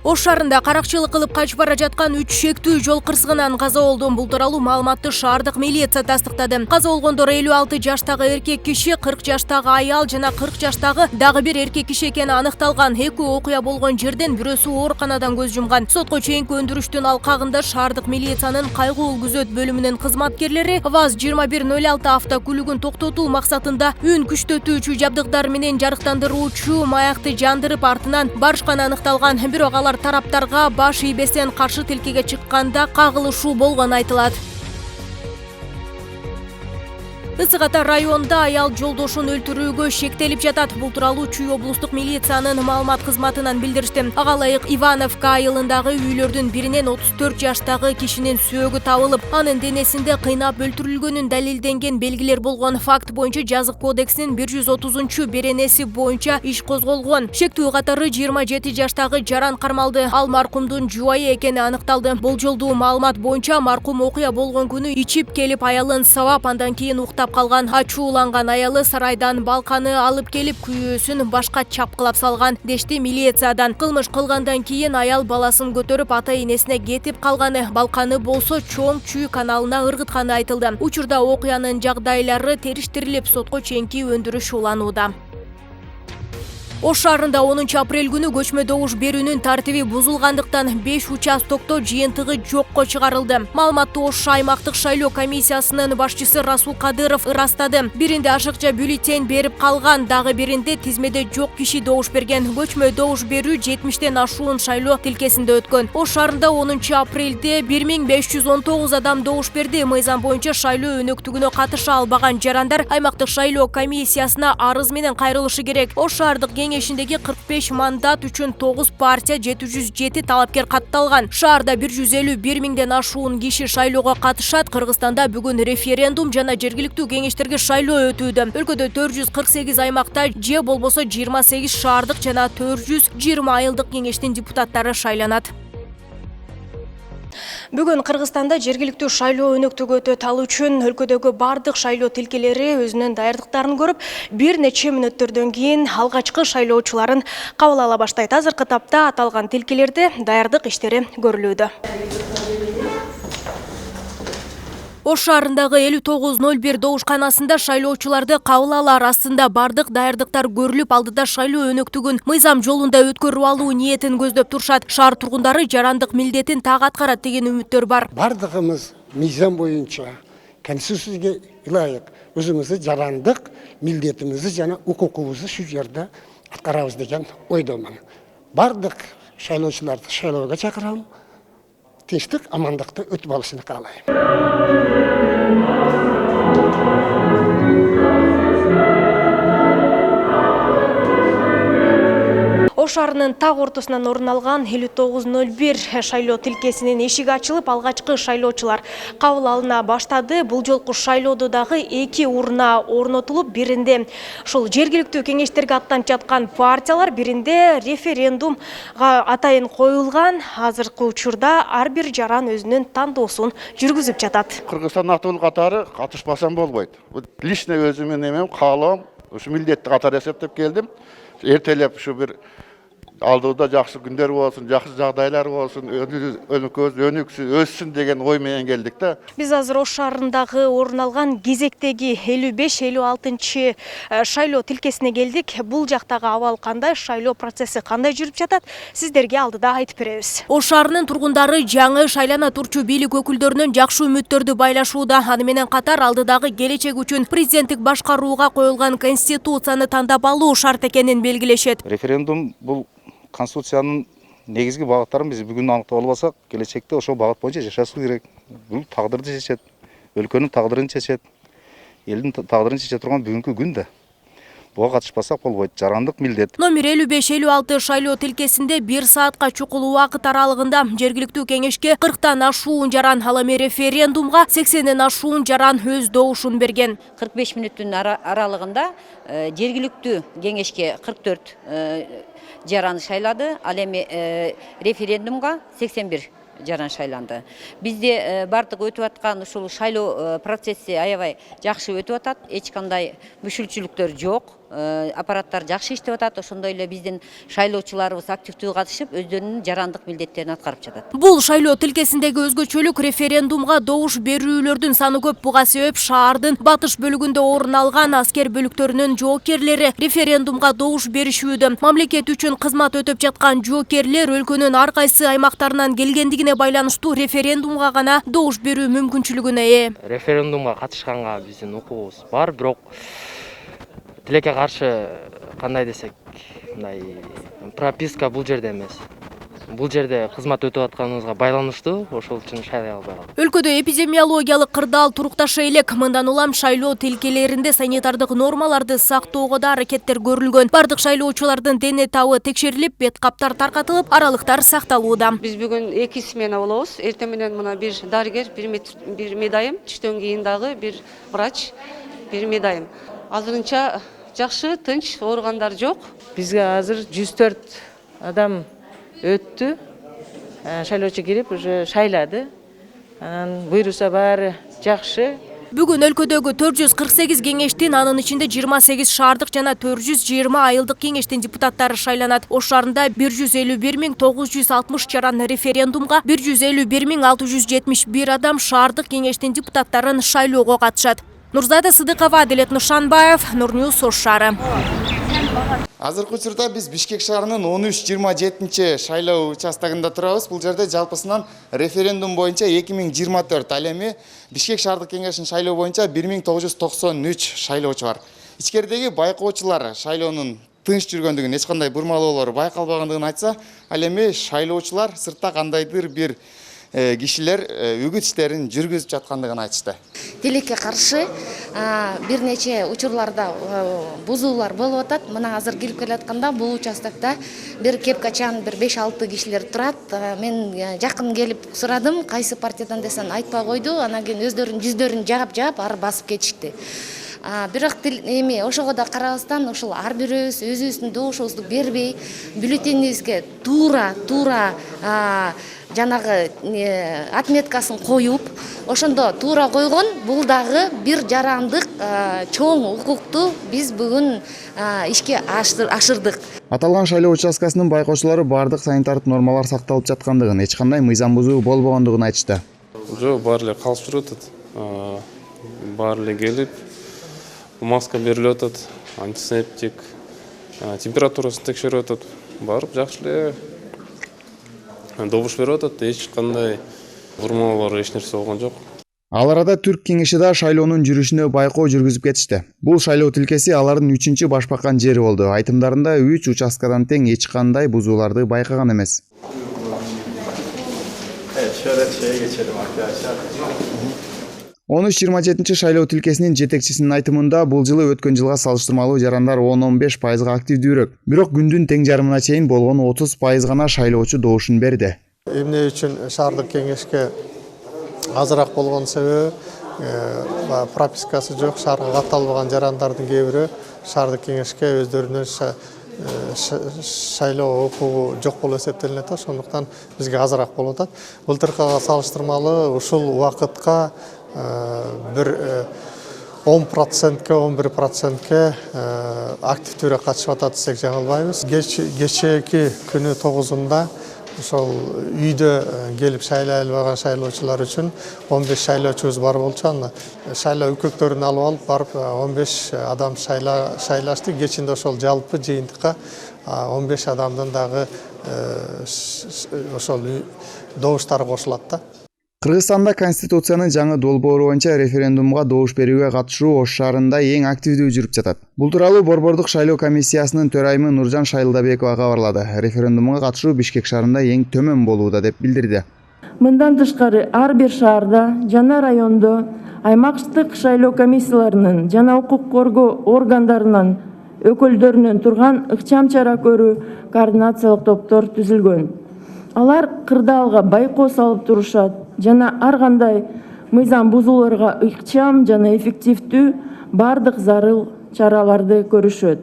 Ош шаарында каракчылык кылып качып бара жаткан 3 шектүү жол кырсыгынан каза болду. Бул тууралуу маалыматты шаардык милиция тастыктады. Каза болгондор 56 жаштагы эркек киши, 40 жаштагы аял жана 40 жаштагы дагы бир эркек киши экени аныкталган. Экөө окуя болгон жерден бирөөсү ооруканадан көз жумган. Сотко чейинки өндүрүштүн алкагында шаардык милициянын кайгуу күзөт бөлүмүнүн кызматкерлери ВАЗ-2106 автокөлүгүн токтотуу максатында үн күчтөтүүчү жабдыктар менен жарыктандыруучу маякты жандырып артынан барышканы аныкталган. Бирок алар тараптарга баш ийбестен каршы тилкеге чыкканда кагылышуу болгону айтылат. Ысык Ата районунда аял жолдошун өлтүрүүгө шектелип жатат. Бул тууралуу Чүй облустук милициянын маалымат кызматынан билдиришти. Ага ылайык Ивановка айылындагы үйлөрдүн биринен 34 жаштагы кишинин сөөгү табылып, анын денесинде кыйнап өлтүрүлгөнүн далилденген белгилер болгон. Факт боюнча жазык кодексинин 130 беренеси боюнча иш козголгон. Шектүү катары 27 жаштагы Жаран кармалды. Ал маркумдун жубайы экени аныкталды. Болжолдуу маалымат боюнча маркум окуя болгон күнү ичип келип аялын сабап, андан кийин уктап калган. Ачууланган аялы сарайдан балканы алып келип күйөөсүн башка чапкылап салган, дешти милициядан. Кылмыш кылгандан кийин аял баласын көтөрүп ата-энесине кетип калганы, балканы болсо чоң Чүй каналына ыргытканы айтылды. Учурда окуянын жагдайлары териштирилип, сотко чейинки өндүрүш уланууда. Ош шаарында 10 апрель күнү көчмө добуш берүүнүн тартиби бузулгандыктан 5 участокто жыйынтыгы жокко чыгарылды. Маалыматты Ош аймактык шайлоо комиссиясынын башчысы Расул Кадыров ырастады. Биринде ашыкча бюллетень берип калган, дагы биринде тизмеде жок киши добуш берген. Көчмө добуш берүү 70тен ашуун шайлоо тилкесинде өткөн. Ош шаарында 10 апрелде 1519 адам добуш берди. Мыйзам боюнча шайлоо өнөктүгүнө катыша албаган жарандар аймактык шайлоо комиссиясына арыз менен кайрылышы керек. Ош шаардык кеңешиндеги 45 мандат үчүн 9 партия 707 талапкер катталган. Шаарда 151 миңден ашуун киши шайлоого катышат. Кыргызстанда бүгүн референдум жана жергиликтүү кеңештерге шайлоо өтүүдө. Өлкөдө 448 аймакта же болбосо 28 шаардык жана 420 айылдык кеңештин депутаттары шайланат. Бүгүн Кыргызстанда жергиликтүү шайлоо өнөктүгү өтөт. Ал үчүн өлкөдөгү бардык шайлоо тилкелери өзүнүн даярдыктарын көрүп, бир нече мүнөттөрдөн кийин алгачкы шайлоочуларын кабыл ала баштайт. Азыркы тапта аталган тилкелерде даярдык иштери көрүлүүдө. Ош шаарындагы 5901 добушканасында шайлоочуларды кабыл алар арасында бардык даярдыктар көрүлүп, алдыда шайлоо өнөктүгүн мыйзам жолунда өткөрүп алуу ниетин көздөп турушат. Шаар тургундары жарандык милдетин так аткарат деген үмүттөр бар. Бардыгымыз мыйзам боюнча конституцияга ылайык өзүбүздүн жарандык милдетибизди жана укугубузду шу жерде аткарабыз деген ойдомун. Бардык шайлоочуларды шайлоого чакырам. Тынчтык, амандыкты өтүп алышын каалайм. Ош шаарынын так ортосунан орун алган 5901 шайлоо тилкесинин эшиги ачылып, алгачкы шайлоочулар кабыл алына баштады. Бул жолку шайлоодо дагы 2 урна орнотулуп, биринде ушул жергиликтүү кеңештерге аттанып жаткан партиялар, биринде референдумга атайын коюлган. Азыркы учурда ар бир жаран өзүнүн тандоосун жүргүзүп жатат. Кыргызстан актылы катары катышпасам болбойт. Лично өзүмдүн эмем каалоом, ушу милдетти катар эсептеп келдим. Эртелеп ушу бир алдыда жакшы күндөр болсун, жакшы жагдайлар болсун, өнүксүн, өссүн деген ой менен келдик да. Биз азыр Ош шаарындагы орун алган кезектеги 55-56 шайлоо тилкесине келдик. Бул жактагы абал кандай, шайлоо процесси кандай жүрүп жатат, сиздерге алдыда айтып беребиз. Ош шаарынын тургундары жаңы шайлана турчу бийлик өкүлдөрүнөн жакшы үмүттөрдү байлашууда. Аны менен катар алдыдагы келечек үчүн президенттик башкарууга коюлган конституцияны тандап алуу шарт экенин белгилешет. Референдум бул Конституциянын негизги багыттарын биз бүгүн аныктап албасак, келечекте ошол багыт боюнча жашашыбыз керек. Бул тагдырды чечет, өлкөнүн тагдырын чечет, элдин тагдырын чече турган бүгүнкү күндө. Буга катышпасак болбойт, жарандык милдет. Номер 55-56 шайлоо тилкесинде 1 саатка чукул убакыт аралыгында жергиликтүү кеңешке 40тан ашуун жаран, ал эми референдумга 80ден ашуун жаран өз добушун берген. 45 мүнөттүн аралыгында жергиликтүү кеңешке 44 жаран шайлады, ал эми референдумга 81 жаран шайланды. Бизде бардык өтүп аткан ушул шайлоо процесси аябай жакшы өтүп атат. Эч кандай мүшүлчүлүктөр жок. аппараттар жакшы иштеп атат. Ошондой эле биздин шайлоочуларыбыз активдүү катышып, өздөрүнүн жарандык милдеттерин аткарып жатат. Бул шайлоо тилкесиндеги өзгөчөлүк референдумга добуш берүүлөрдүн саны көп. Буга себеп шаардын батыш бөлүгүндө орун алган аскер бөлүктөрүнүн жоокерлери референдумга добуш беришүүдө. Мамлекет үчүн кызмат өтөп жаткан жоокерлер өлкөнүн ар кайсы аймактарынан келгендигине байланыштуу референдумга гана добуш берүү мүмкүнчүлүгүнө ээ. Референдумга катышканга биздин укугубуз бар, бирок тилекке каршы кандай десек, мындай прописка бул жерде эмес. Бул жерде кызмат өтүп атканыбызга байланыштуу, ошол үчүн шайлай албай калдык. Өлкөдө эпидемиологиялык кырдаал турукташа элек. Мындан улам шайлоо тилкелеринде санитардык нормаларды сактоого да аракеттер көрүлгөн. Бардык шайлоочулардын дене табы текшерилип, бет каптар таркатылып, аралыктар сакталууда. Биз бүгүн 2 смена болобуз. Эртең менен мына бир дарыгер, бир медайым, түштөн кийин дагы бир врач, бир медайым. Азырынча жакшы, тынч, ооругандар жок. Бизге азыр 104 адам өттү. Шайлоочу кирип уже шайлады. Анан буйруса баары жакшы. Бүгүн өлкөдөгү 448 кеңештин, анын ичинде 28 шаардык жана 420 айылдык кеңештин депутаттары шайланат. Ош шаарында 151.960 жаран референдумга 151.671 адам шаардык кеңештин депутаттарын шайлоого катышат. Нурзада Сыдыкова, Аделет Нушанбаев, Нурньюс, Ош шаары. Азыркы учурда биз Бишкек шаарынын 13-27 шайлоо участогунда турабыз. Бул жерде жалпысынан референдум боюнча 2024, ал эми Бишкек шаардык кеңешинин шайлоо боюнча 1993 шайлоочу бар. Ичкеридеги байкоочулар шайлоонун тынч жүргөндүгүн, эч кандай бурмалоолор байкалбагандыгын айтса, ал эми шайлоочулар сыртта кандайдыр бир кишилер үгүт иштерин жүргүзүп жаткандыгын айтышты. Тилекке каршы бир нече учурларда бузуулар болуп атат. Мына азыр келип келатканда бул участокто бир кепкачан бир 5-6 кишилер турат. Мен жакын келип сурадым, кайсы партиядан десем айтпай койду. Анан кийин өздөрүнүн жүздөрүн жаап ары басып кетишти. Бирок эми ошого да карабастан ошол ар бирөөбүз өзүбүздүн добушубузду бербей, бюллетенибизге туура жанагы отметкасын коюп, ошондо туура койгон, бул дагы бир жарандык чоң укукту биз бүгүн ишке ашырдык. Аталган шайлоо участкасынын байкоочулары бардык санитардык нормалар сакталып жаткандыгын, эч кандай мыйзам бузуу болбогондугун айтышты. Жок, баары эле калып жүрүп атат. Баары эле келип, маска берилип атат, антисептик, температурасын текшерип атат. Барып жакшы эле добуш берип атат, эч кандай бурмалоолор, эч нерсе болгон жок. Ал арада Түрк кеңеши да шайлоонун жүрүшүнө байкоо жүргүзүп кетишти. Бул шайлоо тилкеси алардын 3-чү баш баккан жери болду. Айтымдарында 3 участкадан тең эч кандай бузууларды байкаган эмес. Şöyle şeye geçelim arkadaşlar. 13-27 шайлоо тилкесинин жетекчисинин айтымында бул жылы өткөн жылга салыштырмалуу жарандар 10-15% активдүүрөөк. Бирок күндүн тең жарымына чейин болгон 30% гана шайлоочу добушун берди. Эмне үчүн шаардык кеңешке азыраак болгон себеби пропискасы жок, шаарга катталбаган жарандардын кээ бири шаардык кеңешке өздөрүнүн шайлоо укугу жок болуп эсептелинет. Ошондуктан бизге азыраак болуп атат. Былтыркыга салыштырмалуу ушул убакытка bir 10%, 11% активдүүрөөк катышып атат десек жаңылбайбыз. Кечээки күнү 9-ында ошол үйдө келип шайлай албаган шайлоочулар үчүн 15 шайлоочубуз бар болчу. Аны шайлоо үкөктөрүн алып алып барып 15 адам шайлашты. Кечинде ошол жалпы жыйынтыкка 15 адамдын дагы ошол добуштары кошулат да. Кыргызстанда Конституциянын жаңы долбоору боюнча референдумга добуш берүүгө катышуу Ош шаарында эң активдүү жүрүп жатат. Бул тууралуу Борбордук шайлоо комиссиясынын төрайымы Нуржан Шайлдабекова кабарлады. Референдумга катышуу Бишкек шаарында эң төмөн болууда деп билдирди. Мындан тышкары ар бир шаарда жана райондо аймактык шайлоо комиссияларынын жана укук коргоо органдарынын өкүлдөрүнүн турган ыкчам чара көрүү координациялык топтор түзүлгөн. Алар кырдаалга байкоо салып турушат жана ар кандай мыйзам бузууларга ыкчам жана эффективдүү бардык зарыл чараларды көрүшөт.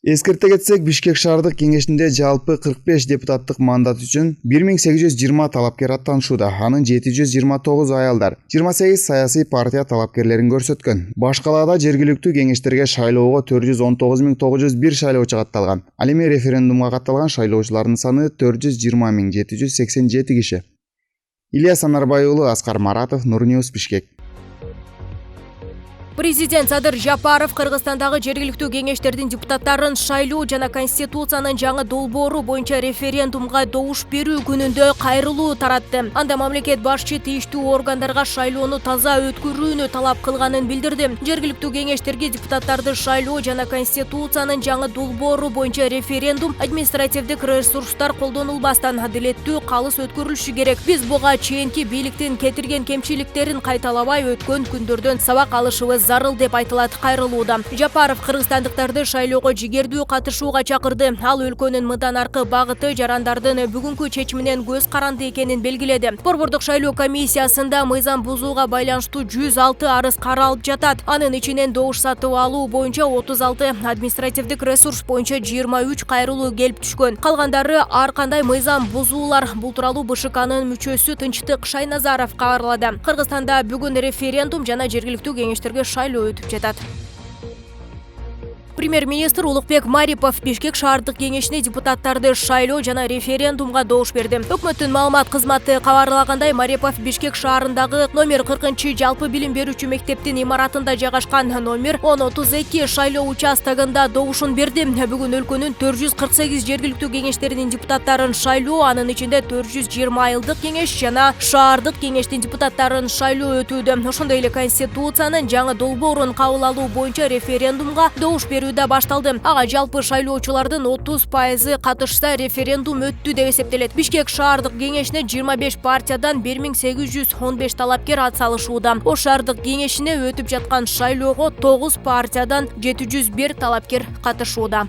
Эскерте кетсек, Бишкек шаардык кеңешинде жалпы 45 депутаттык мандат үчүн 1820 талапкер аттанышууда. Анын 729 аялдар, 28 саясий партия талапкерлерин көрсөткөн. Башкалаада жергиликтүү кеңештерге шайлоого 419.901 шайлоочу катталган. Ал эми референдумга катталган шайлоочулардын саны 420.787 киши. Илья Санарбай уулу, Аскар Маратов, Нурньюс, Бишкек. Президент Садыр Жапаров Кыргызстандагы жергиликтүү кеңештердин депутаттарын шайлоо жана конституциянын жаңы долбоору боюнча референдумга добуш берүү күнүндө кайрылуу таратты. Анда мамлекет башчы тийиштүү органдарга шайлоону таза өткөрүүнү талап кылганын билдирди. Жергиликтүү кеңештерге депутаттарды шайлоо жана конституциянын жаңы долбоору боюнча референдум административдик ресурстар колдонулбастан адилеттүү калыс өткөрүлүшү керек. Биз буга чейинки бийликтин кетирген кемчиликтерин кайталабай өткөн күндөрдөн сабак алышыбыз зарыл деп айтылат кайрылууда. Жапаров кыргызстандыктарды шайлоого жигердүү катышууга чакырды. Ал өлкөнүн мындан аркы багыты жарандардын бүгүнкү чечиминен көз каранды экенин белгиледи. Борбордук шайлоо комиссиясында мыйзам бузууга байланыштуу 106 арыз каралып жатат. Анын ичинен добуш сатып алуу боюнча 36, административдик ресурс боюнча 23 кайрылуу келип түшкөн. Калгандары ар кандай мыйзам бузуулар. Бул тууралуу БШКнын мүчөсү Тынчтык Шайназаров кабарлады. Кыргызстанда бүгүн референдум жана жергиликтүү кеңештерге шайлоо өтүп жатат. Премьер-министр Улукбек Марипов Бишкек шаардык кеңешине депутаттарды шайлоо жана референдумга добуш берди. Өкмөттүн маалымат кызматы кабарлагандай, Марипов Бишкек шаарындагы номер 40 жалпы билим берүүчү мектептин имаратында жайгашкан номер 1032 шайлоо участогунда добушун берди. Бүгүн өлкөнүн 448 жергиликтүү кеңештеринин депутаттарын шайлоо, анын ичинде 420 айылдык кеңеш жана шаардык кеңештин депутаттарын шайлоо өтүүдө. Ошондой эле конституциянын жаңы долбоорун кабыл алуу боюнча референдумга добуш берүү да башталды. Ага жалпы шайлоочулардын 30% катышса референдум өттү деп эсептелет. Бишкек шаардык кеңешине 25 партиядан 1815 талапкер атсалышууда. Ош шаардык кеңешине өтүп жаткан шайлоого 9 партиядан 701 талапкер катышууда.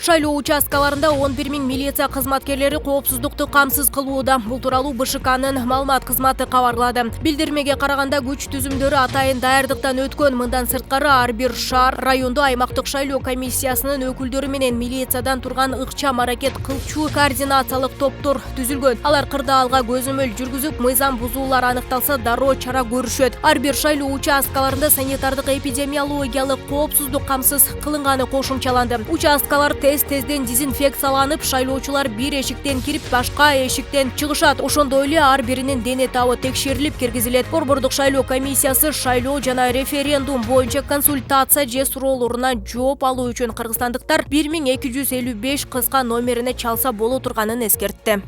Шайлоо участкаларында 11 000 милиция кызматкерлери коопсуздукту камсыз кылууда. Бул тууралуу БШКнын маалымат кызматы кабарлады. Билдирмеге караганда күч түзүмдөрү атайын даярдыктан өткөн. Мындан сырткары ар бир шаар, райондо аймактык шайлоо комиссиясынын өкүлдөрү менен милициядан турган ыкчам аракет кылчу координациялык топтор түзүлгөн. Алар кырдаалга көзөмөл жүргүзүп, мыйзам бузуулар аныкталса дароо чара көрүшөт. Ар бир шайлоо участкаларында санитардык эпидемиологиялык коопсуздук камсыз кылынганы кошумчаланды. Участкалар тезден дезинфекцияланып, шайлоочулар бир эшиктен кирип, башка эшиктен чыгышат. Ошондой эле ар биринин дене табы текшерилип киргизилет. Борбордук шайлоо комиссиясы шайлоо жана референдум боюнча консультация же суроолоруна жооп алуу үчүн кыргызстандыктар 1255 кыска номерине чалса боло турганын эскертти.